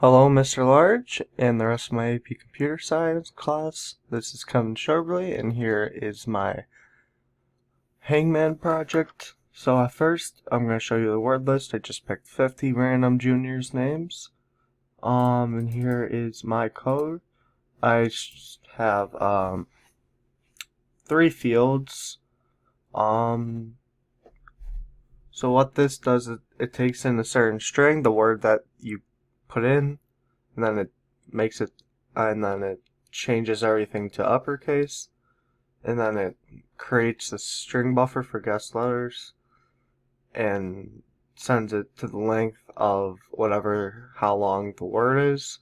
Hello, Mr. Large, and the rest of my AP Computer Science class. This is Kevin Shobley, and here is my Hangman project. So at first, I'm going to show you the word list. I just picked 50 random juniors' names. And here is my code. I have 3 fields. So what this does is it takes in a certain string, the word that you put in, and then it makes it, and then it changes everything to uppercase, and then it creates a string buffer for guest letters, and sends it to the length of how long the word is,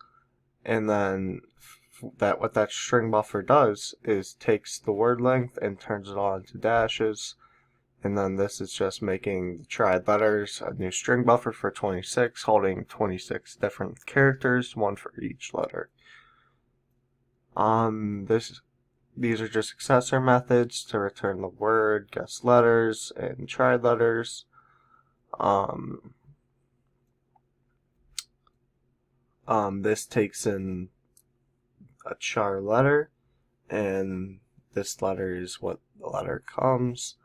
and then what that string buffer does is takes the word length and turns it all into dashes. And then this is just making the tried letters a new string buffer for 26, holding 26 different characters, one for each letter. These are just accessor methods to return the word, guessed letters, and tried letters. This takes in a char letter, and this letter is what the letter comes.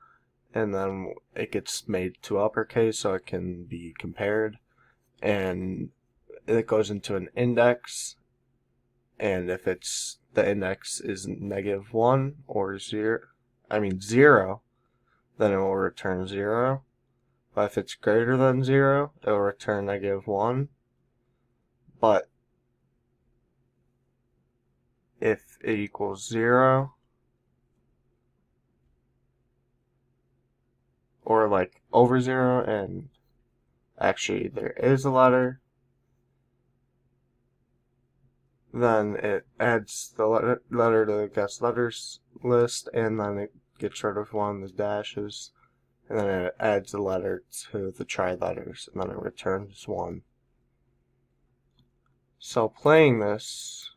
And then it gets made to uppercase so it can be compared, and it goes into an index, and if the index is -1 or 0, then it will return 0. But if it's greater than 0, it will return -1. But if it equals 0, or like over 0, and actually there is a letter, then it adds the letter to the guest letters list, and then it gets rid of one of the dashes, and then it adds a letter to the tried letters, and then it returns 1. So playing this,